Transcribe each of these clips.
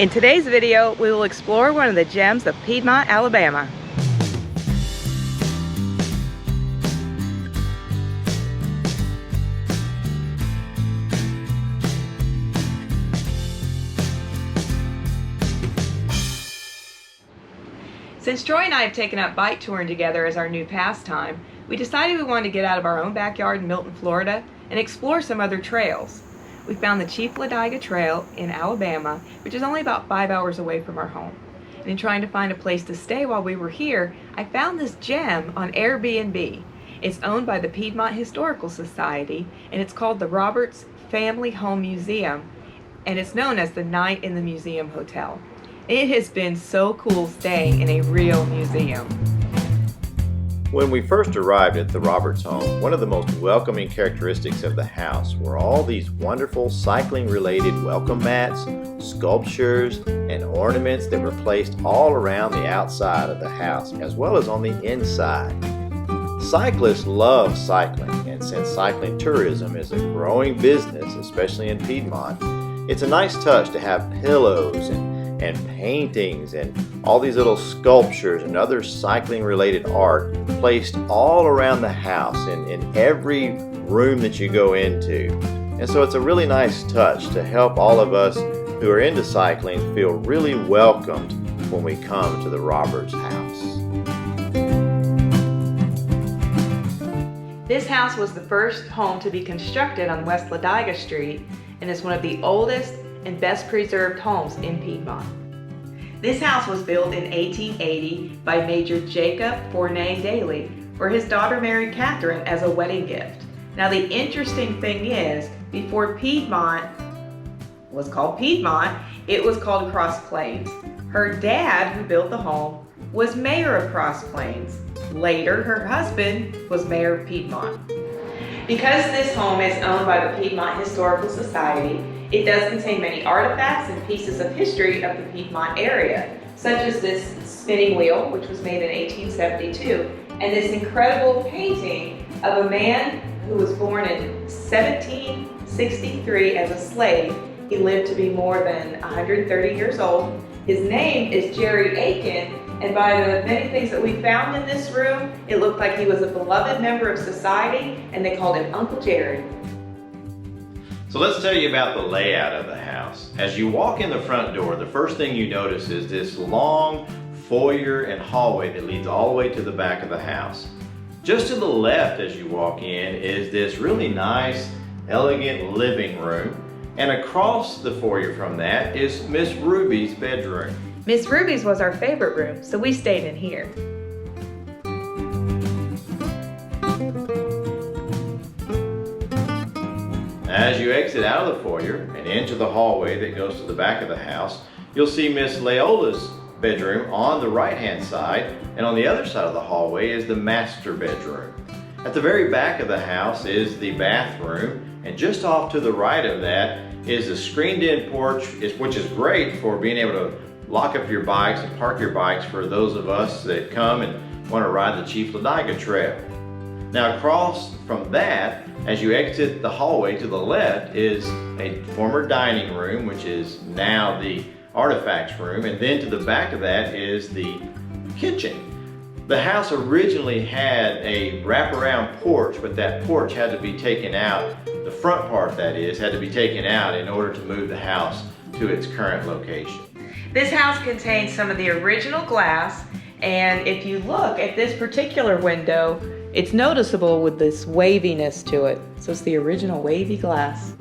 In today's video, we will explore one of the gems of Piedmont, Alabama. Since Troy and I have taken up bike touring together as our new pastime, we decided we wanted to get out of our own backyard in Milton, Florida, and explore some other trails. We found the Chief Ladiga Trail in Alabama, which is only about 5 hours away from our home. And in trying to find a place to stay while we were here, I found this gem on Airbnb. It's owned by the Piedmont Historical Society, and it's called the Roberts Family Home Museum, and it's known as the Night in the Museum Hotel. It has been so cool staying in a real museum. When we first arrived at the Roberts home, one of the most welcoming characteristics of the house were all these wonderful cycling-related welcome mats, sculptures, and ornaments that were placed all around the outside of the house, as well as on the inside. Cyclists love cycling, and since cycling tourism is a growing business, especially in Piedmont, it's a nice touch to have pillows and paintings and all these little sculptures and other cycling related art placed all around the house in every room that you go into. And so it's a really nice touch to help all of us who are into cycling feel really welcomed when we come to the Roberts house. This house was the first home to be constructed on West Ladiga Street and is one of the oldest and best preserved homes in Piedmont. This house was built in 1880 by Major Jacob Fournay Daly for his daughter Mary Catherine as a wedding gift. Now the interesting thing is, before Piedmont was called Piedmont, it was called Cross Plains. Her dad, who built the home, was mayor of Cross Plains. Later, her husband was mayor of Piedmont. Because this home is owned by the Piedmont Historical Society, it does contain many artifacts and pieces of history of the Piedmont area, such as this spinning wheel, which was made in 1872, and this incredible painting of a man who was born in 1763 as a slave. He lived to be more than 130 years old. His name is Jerry Aiken, and by the many things that we found in this room, it looked like he was a beloved member of society, and they called him Uncle Jerry. So let's tell you about the layout of the house. As you walk in the front door, the first thing you notice is this long foyer and hallway that leads all the way to the back of the house. Just to the left as you walk in is this really nice, elegant living room. And across the foyer from that is Miss Ruby's bedroom. Miss Ruby's was our favorite room, so we stayed in here. As you exit out of the foyer and into the hallway that goes to the back of the house, you'll see Miss Leola's bedroom on the right-hand side, and on the other side of the hallway is the master bedroom. At the very back of the house is the bathroom, and just off to the right of that is a screened-in porch, which is great for being able to lock up your bikes and park your bikes for those of us that come and want to ride the Chief Ladiga Trail. Now across from that, as you exit the hallway to the left, is a former dining room, which is now the artifacts room, and then to the back of that is the kitchen. The house originally had a wraparound porch, but that porch had to be taken out. The front part, that is, had to be taken out in order to move the house to its current location. This house contains some of the original glass, and if you look at this particular window, it's noticeable with this waviness to it. So it's the original wavy glass.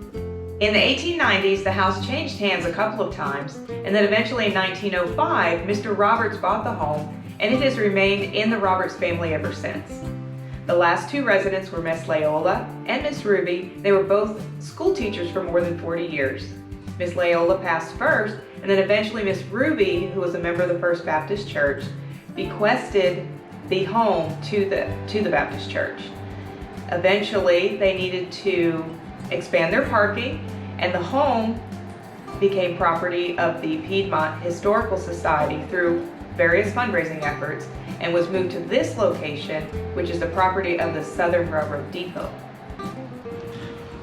In the 1890s, the house changed hands a couple of times, and then eventually in 1905, Mr. Roberts bought the home, and it has remained in the Roberts family ever since. The last two residents were Miss Leola and Miss Ruby. They were both school teachers for more than 40 years. Miss Leola passed first, and then eventually Miss Ruby, who was a member of the First Baptist Church, bequested the home to the Baptist Church. Eventually, they needed to expand their parking, and the home became property of the Piedmont Historical Society through various fundraising efforts, and was moved to this location, which is the property of the Southern Railroad Depot.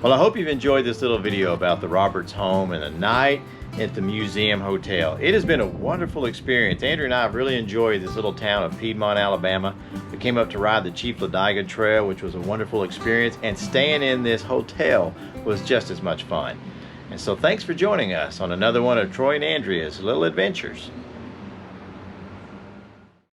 Well, I hope you've enjoyed this little video about the Roberts home and a night at the Museum Hotel. It has been a wonderful experience. Andrea and I have really enjoyed this little town of Piedmont, Alabama. We came up to ride the Chief Ladiga Trail, which was a wonderful experience, and staying in this hotel was just as much fun. And so thanks for joining us on another one of Troy and Andrea's Little Adventures.